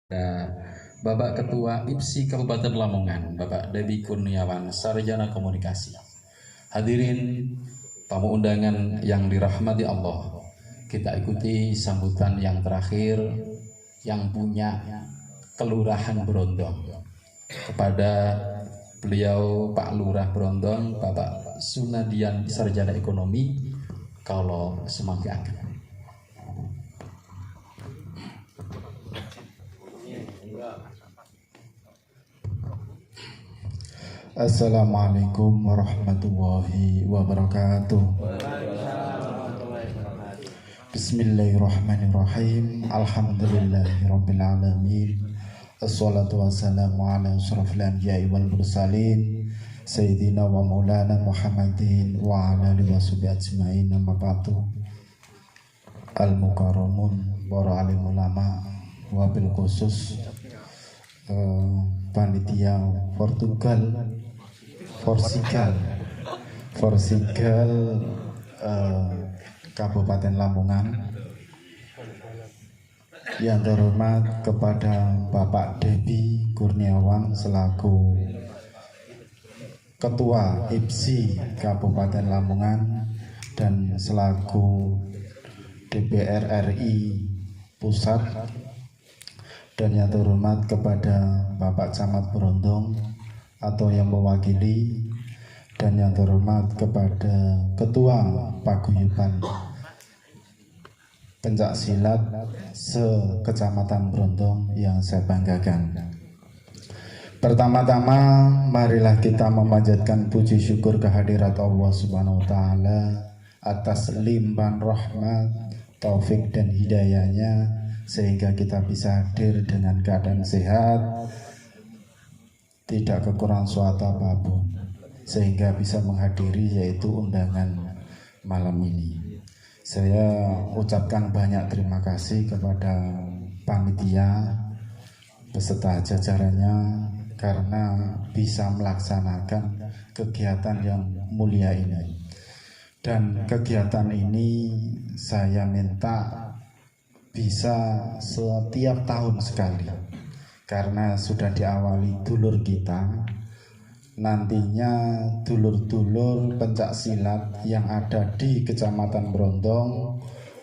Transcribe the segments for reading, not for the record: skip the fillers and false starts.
Ada Bapak Ketua IPSI Kabupaten Lamongan, Bapak Debi Kurniawan, Sarjana Komunikasi. Hadirin tamu undangan yang dirahmati Allah, kita ikuti sambutan yang terakhir yang punya Kelurahan Brondong kepada beliau Pak Lurah Brondong, Bapak Sunadian, Sarjana Ekonomi, kalau semanggakan. Assalamualaikum warahmatullahi wabarakatuh. Bismillahirrahmanirrahim. Alhamdulillahirabbil alamin. Assalatu wassalamu ala asyrafil anbiya'i wal mursalin sayyidina wa maulana Muhammadin wa ala alihi washabihi ajmain. Amma ba'du. Al-mukarramun para alim ulama wabil khusus panitia Porsigal Kabupaten Lamongan, yang terhormat kepada Bapak Debi Kurniawan selaku Ketua IPSI Kabupaten Lamongan dan selaku DPR RI Pusat, dan yang terhormat kepada Bapak Camat Brondong atau yang mewakili, dan yang terhormat kepada Ketua Paguyuban Pencak Silat se-Kecamatan Brondong yang saya banggakan. Pertama-tama marilah kita memanjatkan puji syukur kehadirat Allah Subhanahu wa taala atas limpahan rahmat, taufik dan hidayahnya sehingga kita bisa hadir dengan keadaan sehat, tidak kekurangan suatu apapun, sehingga bisa menghadiri yaitu undangan malam ini. Saya ucapkan banyak terima kasih kepada panitia beserta jajarannya karena bisa melaksanakan kegiatan yang mulia ini. Dan kegiatan ini saya minta bisa setiap tahun sekali, karena sudah diawali dulur kita. Nantinya dulur-dulur pencak silat yang ada di Kecamatan Brondong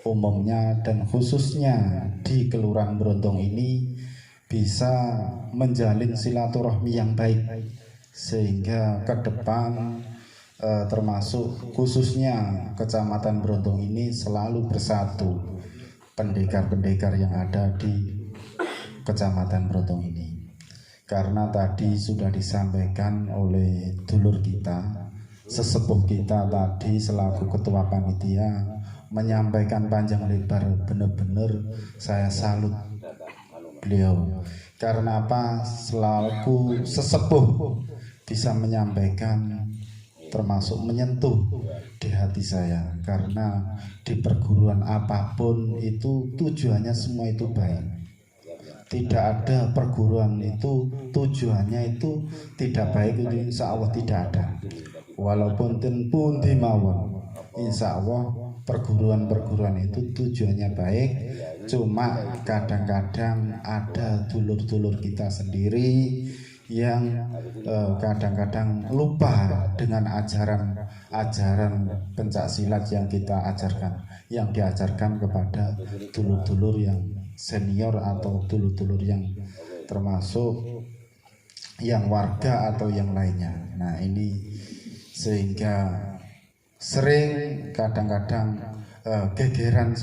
umumnya dan khususnya di Kelurahan Brondong ini bisa menjalin silaturahmi yang baik, sehingga ke depan termasuk khususnya Kecamatan Brondong ini selalu bersatu pendekar-pendekar yang ada di Kecamatan Brondong ini. Karena tadi sudah disampaikan oleh dulur kita, sesepuh kita tadi selaku ketua panitia menyampaikan panjang lebar, benar-benar saya salut beliau. Karena apa? Selaku sesepuh bisa menyampaikan, termasuk menyentuh di hati saya, karena di perguruan apapun itu tujuannya semua itu baik. Tidak ada perguruan itu tujuannya itu tidak baik, itu insya Allah tidak ada. Walaupun pun dimawon, insya Allah perguruan-perguruan itu tujuannya baik. Cuma kadang-kadang ada dulur-dulur kita sendiri yang kadang-kadang lupa dengan ajaran pencak silat yang kita ajarkan, yang diajarkan kepada dulur-dulur yang senior atau dulur-dulur yang termasuk yang warga atau yang lainnya. Nah ini sehingga sering kadang-kadang gegeran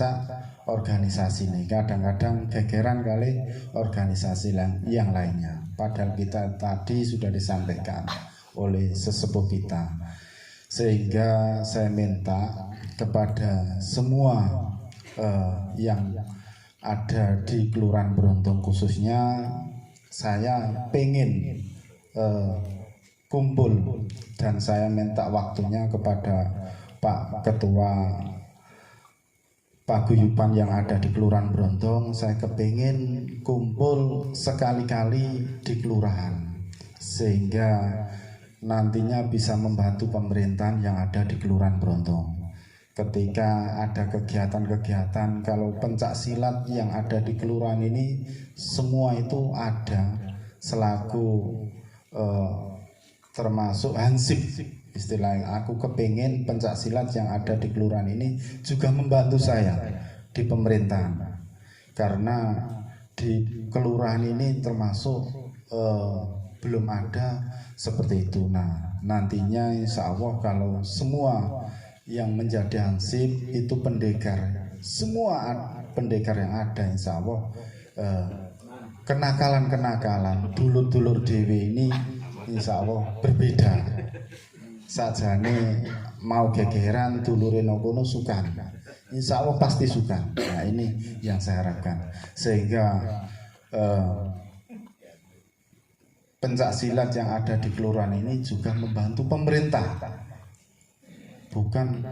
organisasi ini, kadang-kadang gegeran kali organisasi yang lainnya. Padahal kita tadi sudah disampaikan oleh sesepuh kita, sehingga saya minta kepada semua yang ada di Kelurahan Brondong khususnya, saya pengen kumpul, dan saya minta waktunya kepada Pak Ketua Paguyuban yang ada di Kelurahan Brondong. Saya kepingin kumpul sekali-kali di kelurahan, sehingga nantinya bisa membantu pemerintahan yang ada di Kelurahan Brondong. ketika ada kegiatan-kegiatan, kalau pencak silat yang ada di kelurahan ini semua itu ada selaku termasuk hansip istilahnya. Aku kepengen pencak silat yang ada di kelurahan ini juga membantu saya di pemerintahan, karena di kelurahan ini termasuk belum ada seperti itu. Nah, nantinya insya Allah kalau semua yang menjadi hansip itu pendekar, semua pendekar yang ada insya Allah kenakalan-kenakalan dulur-dulur dewi ini insya Allah berbeda. Sajane mau gegeran dulurin kono sukan, insya Allah pasti sukan. Nah, ini yang saya harapkan, sehingga pencak silat yang ada di kelurahan ini juga membantu pemerintah, bukan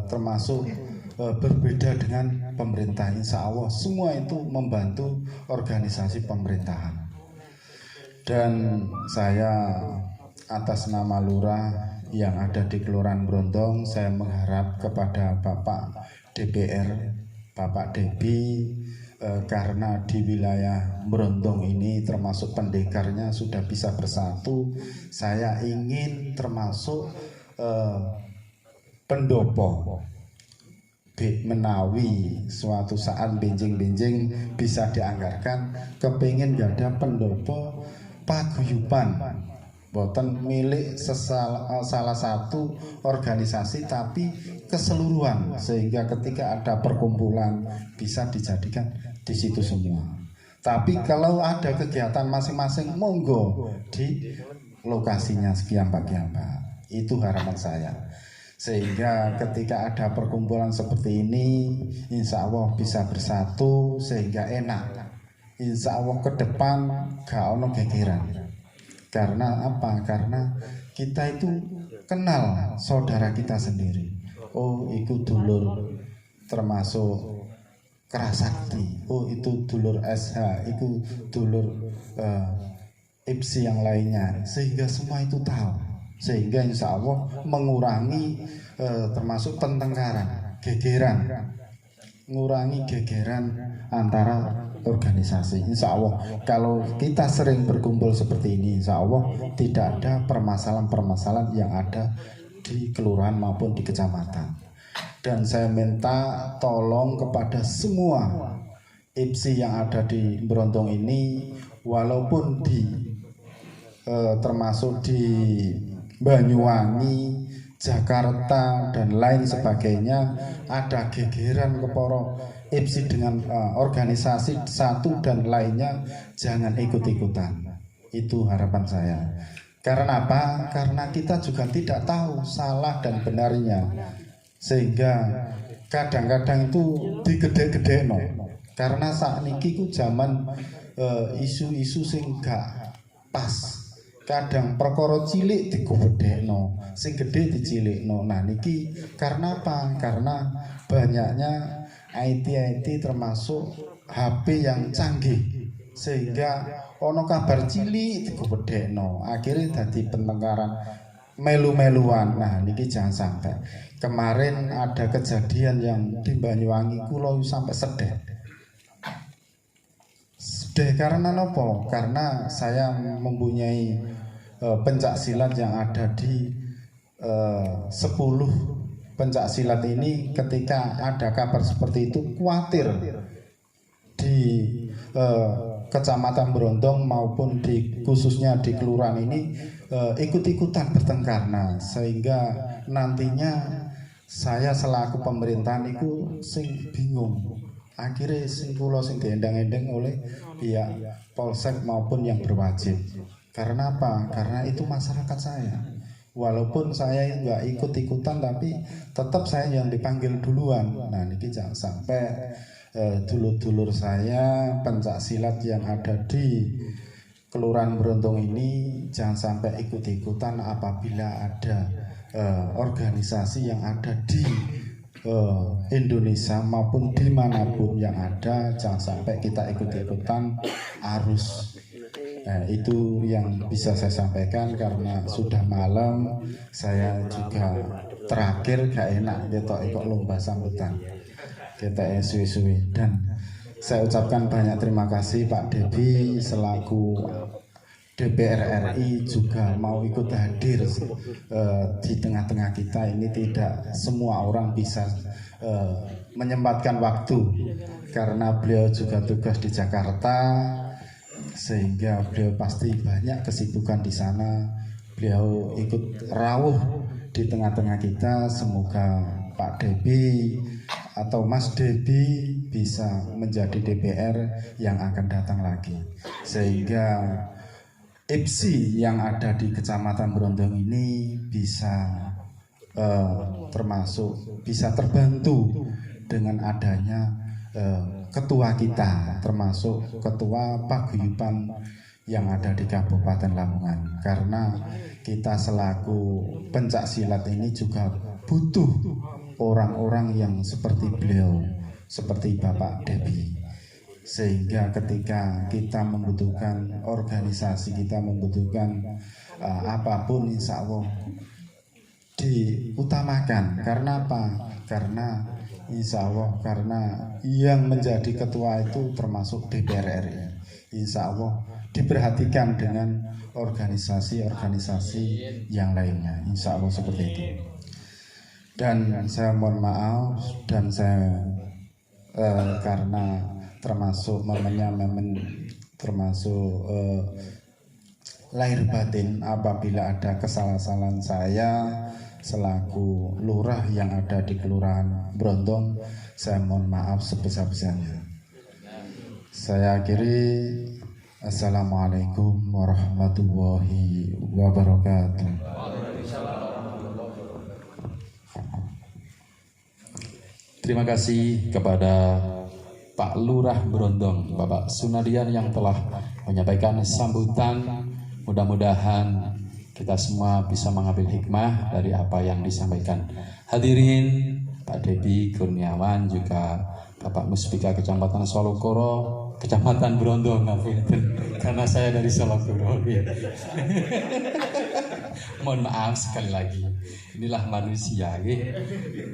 termasuk berbeda dengan pemerintah. Insya Allah semua itu membantu organisasi pemerintahan. Dan saya atas nama lurah yang ada di Kelurahan Brondong, saya mengharap kepada Bapak DPR, Bapak Debi, karena di wilayah Brondong ini termasuk pendekarnya sudah bisa bersatu, saya ingin termasuk pendopo menawi suatu saat benjing-benjing bisa dianggarkan, kepingin gak ada pendopo paguyuban, boten milik salah satu organisasi tapi keseluruhan, sehingga ketika ada perkumpulan bisa dijadikan di situ semua. Tapi kalau ada kegiatan masing-masing, monggo di lokasinya sekian Pak. Itu harapan saya, sehingga ketika ada perkumpulan seperti ini insya Allah bisa bersatu sehingga enak. Insya Allah ke depan gak ono gegeran. Karena apa? Karena kita itu kenal saudara kita sendiri. Oh, itu dulur termasuk Kerasakti. Oh, itu dulur SH, itu dulur IPSI yang lainnya. Sehingga semua itu tahu. Sehingga insya Allah mengurangi termasuk pertengkaran, gegeran, mengurangi gegeran antara organisasi. Insya Allah kalau kita sering berkumpul seperti ini, insya Allah tidak ada permasalahan-permasalahan yang ada di kelurahan maupun di kecamatan. Dan saya minta tolong kepada semua IPSI yang ada di Brondong ini, walaupun di termasuk di Banyuwangi, Jakarta dan lain sebagainya, ada gegeran keporo IPSI dengan organisasi satu dan lainnya, jangan ikut-ikutan. Itu harapan saya. Karena apa? Karena kita juga tidak tahu salah dan benarnya, sehingga kadang-kadang itu digede-gedeno. Karena saat niki ku zaman isu-isu sing gak pas. Kadang perkara cilik digedhekno, sing gedhe dicilikno. Nah niki karena apa? Karena banyaknya IT termasuk HP yang canggih, sehingga ono kabar cilik digedhekno, akhirnya dadi pertengkaran melu-meluan. Nah niki jangan sampai. Kemarin ada kejadian yang di Banyuwangi kula sampai sedih. Karena nopo? Karena saya mempunyai pencak silat yang ada di 10 pencak silat ini. Ketika ada kabar seperti itu, khawatir di Kecamatan Brondong maupun di khususnya di kelurahan ini ikut-ikutan bertengkar. Nah, sehingga nantinya saya selaku pemerintahan itu sing bingung. Akhirnya sing kula sing diendang-endang oleh pihak polsek maupun yang berwajib. Karena apa? Karena itu masyarakat saya. Walaupun saya nggak ikut-ikutan, tapi tetap saya yang dipanggil duluan. Nah, ini jangan sampai dulur-dulur saya pencak silat yang ada di Kelurahan Brondong ini jangan sampai ikut-ikutan apabila ada organisasi yang ada di Indonesia maupun dimanapun yang ada, jangan sampai kita ikut-ikutan arus. Itu yang bisa saya sampaikan. Karena sudah malam, saya juga terakhir gak enak kita kok lomba sambutan kita suwi-suwi. Dan saya ucapkan banyak terima kasih Pak Debi selaku DPR RI juga mau ikut hadir di tengah-tengah kita ini. Tidak semua orang bisa menyempatkan waktu karena beliau juga tugas di Jakarta, sehingga beliau pasti banyak kesibukan di sana. Beliau ikut rawuh di tengah-tengah kita. Semoga Pak Debi atau Mas Debi bisa menjadi DPR yang akan datang lagi, sehingga IPSI yang ada di Kecamatan Brondong ini bisa termasuk bisa terbantu dengan adanya ketua kita, termasuk ketua paguyuban yang ada di Kabupaten Lamongan. Karena kita selaku pencak silat ini juga butuh orang-orang yang seperti beliau, seperti Bapak Debi, sehingga ketika kita membutuhkan organisasi, kita membutuhkan apapun, insya Allah diutamakan. Karena apa? Karena insya Allah, karena yang menjadi ketua itu termasuk DPR RI. Insya Allah diperhatikan dengan organisasi-organisasi yang lainnya. Insya Allah seperti itu. Dan saya mohon maaf, dan saya karena termasuk momennya termasuk lahir batin apabila ada kesalahan saya selaku lurah yang ada di Kelurahan Brondong, saya mohon maaf sebesar-besarnya. Saya akhiri. Assalamualaikum warahmatullahi wabarakatuh. Terima kasih kepada Pak Lurah Brondong, Bapak Sunadian yang telah menyampaikan sambutan. Mudah-mudahan kita semua bisa mengambil hikmah dari apa yang disampaikan. Hadirin, Pak Debi Kurniawan, juga Bapak Muspika Kecamatan Solokoro, Kecamatan Brondong, karena saya dari Solokoro. Mohon maaf sekali lagi, inilah manusia.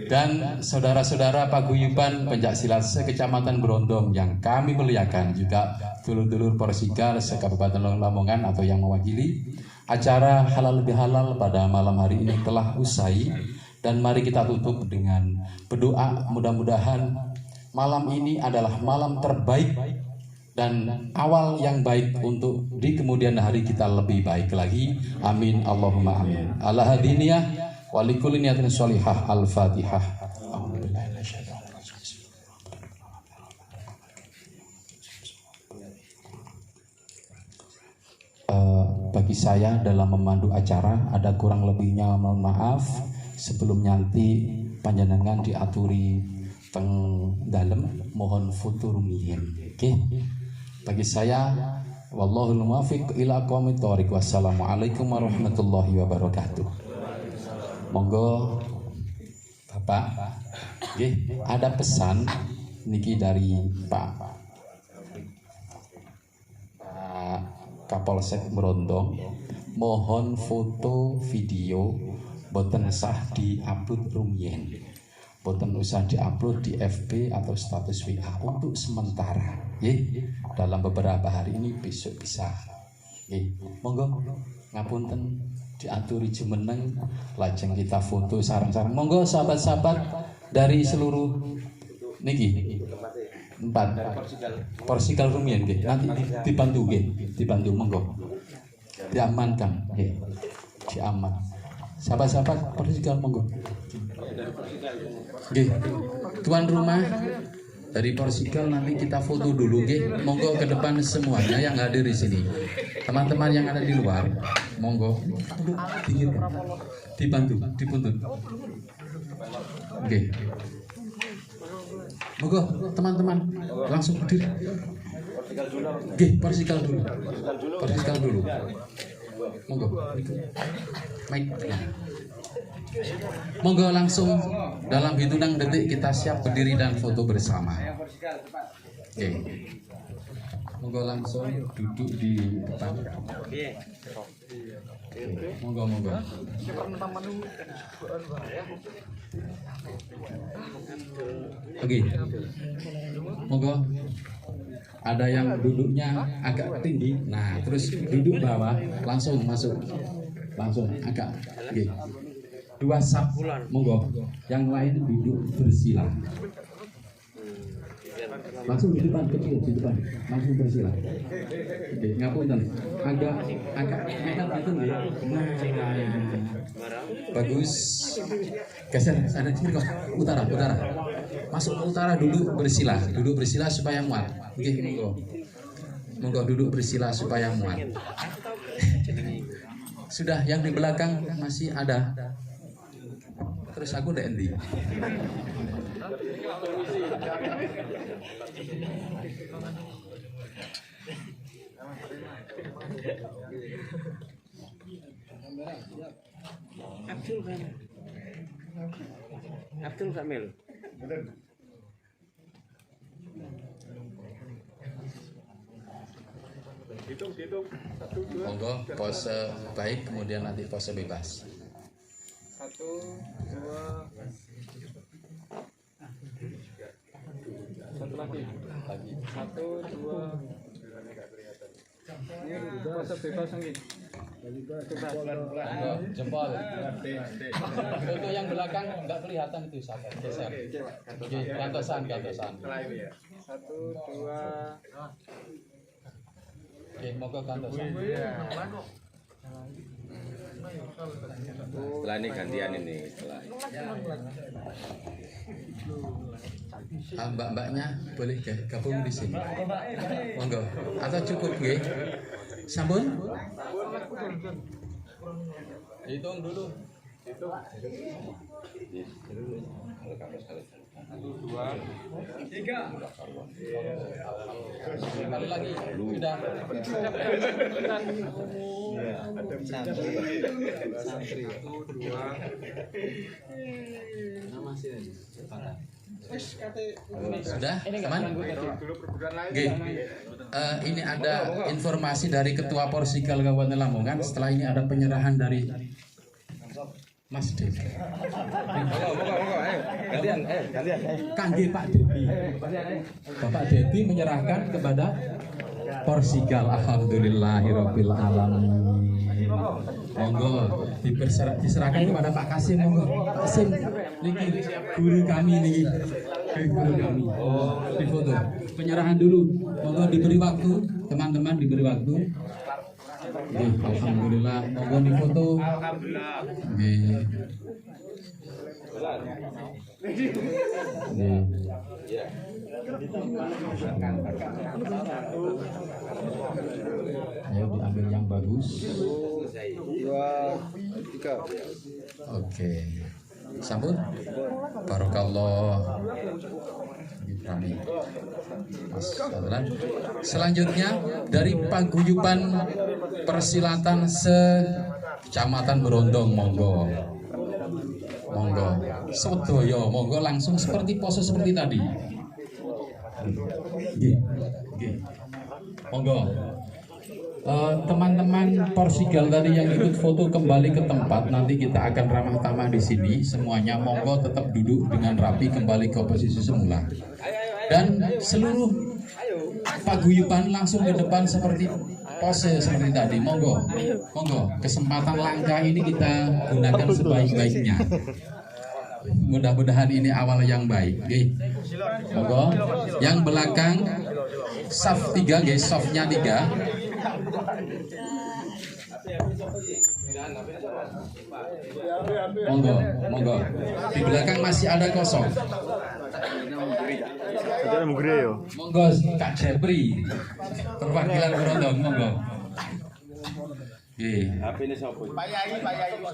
Dan saudara-saudara paguyuban pencaksilat se-Kecamatan Brondong yang kami muliakan, juga dulur-dulur Porsikal se-Kabupaten Lamongan atau yang mewakili, acara halal bihalal pada malam hari ini telah usai. Dan mari kita tutup dengan berdoa, mudah-mudahan malam ini adalah malam terbaik dan awal yang baik untuk di kemudian hari kita lebih baik lagi. Amin Allahumma amin. Ala hadiniyah wa likulli niyatin sholihah. Al-Fatihah. Bagi saya dalam memandu acara ada kurang lebihnya mohon maaf. Sebelum nyanti panjenengan diaturi teng dalem mohon foto rumiyin. Oke. Bagi saya wallahul muwaffiq ila aqwamit thoriq. Wassalamualaikum warahmatullahi wabarakatuh. Monggo Bapak. Oke, ada pesan niki dari Pak Kapolsek Brondong, mohon foto video boten sah di-upload rumiyin, boten usah di-upload di FB atau status WA untuk sementara, dalam beberapa hari ini, besok bisa. Monggo ngapunten diaturi jumeneng, lajeng kita foto sareng-sareng. Monggo sahabat-sahabat dari seluruh niki 4 Porsikal rumiyin nggih, nanti dibantu nggih, dibantu monggo. Diamankan nggih. Diaman. Sahabat-sahabat Porsikal monggo. Nggih. Tuan rumah dari Porsikal nanti kita foto dulu nggih. Monggo ke depan semuanya yang hadir di sini. Teman-teman yang ada di luar, monggo pinggir. Dibantu, dipuntut. Nggih. Monggo teman-teman langsung berdiri. Nggih, Porsikal dulu. Porsikal dulu. Monggo. Baik. Monggo langsung dalam hitungan detik kita siap berdiri dan foto bersama. Oke. Monggo langsung duduk di depan. Monggo. Oke. Monggo. Ada yang duduknya agak tinggi. Nah, terus duduk bawah, langsung masuk. Langsung agak. Oke. 2 sap. Monggo. Yang lain duduk bersila. Langsung di depan, kecil di depan, langsung bersila. Oke, ngapunten. Agak nekat itu ya. Bagus. Geser sana sini kok. Utara. Masuk ke utara, duduk bersila supaya muat. Oke, monggo duduk bersila supaya muat. Sudah, yang di belakang masih ada. Terus aku udah endi. Abdul Kamil. Hitung. Monggo pose baik, kemudian nanti pose bebas. 1, 2. Satu lagi. 1, 2. Ini pose bebas lagi. Jempol. Untuk yang belakang nggak kelihatan itu siapa. Geser. Gantosan. 1, 2. Oke, monggo gantosan. Setelah ini gantian ini setelah. Mbak-mbaknya boleh gabung di sini. Monggo. Atau cukup gue? Sampun? Hitung dulu. Tiga. Kali lagi. Sudah. Santri. 2. Sudah? Aman? Oke. Ini ada informasi dari Ketua Porsikal Kabupaten Lamongan. Setelah ini ada penyerahan dari Mas Devi. Kangge Pak Devi. Bapak Devi menyerahkan kepada Porsikal. Alhamdulillahirabbil alamin. Monggo diserahkan kepada Pak Kasim. Monggo Pak Kasim niki guru kami niki. Guru kami. Di foto. Penyerahan dulu. Monggo diberi waktu, teman-teman diberi waktu. Alhamdulillah. Monggo di foto. Alhamdulillah. Ayo diambil yang bagus. 2, 3. Oke. Sambut. Barakallah. Rami. Selanjutnya dari paguyuban persilatan se-Kecamatan Berondong, monggo. Sodoyo, monggo langsung seperti pose seperti tadi. Monggo. Teman-teman Porsikal tadi yang ikut foto kembali ke tempat, nanti kita akan ramah tamah di sini. Semuanya monggo tetap duduk dengan rapi kembali ke posisi semula. Dan seluruh paguyuban langsung ke depan seperti pose seperti tadi. Monggo. Kesempatan langka ini kita gunakan sebaik-baiknya. Mudah-mudahan ini awal yang baik. Monggo. Yang belakang saf 3, guys, safnya 3. Monggo. Di belakang masih ada kosong. Monggo Kak Jepri, perwakilan Berondong, monggo.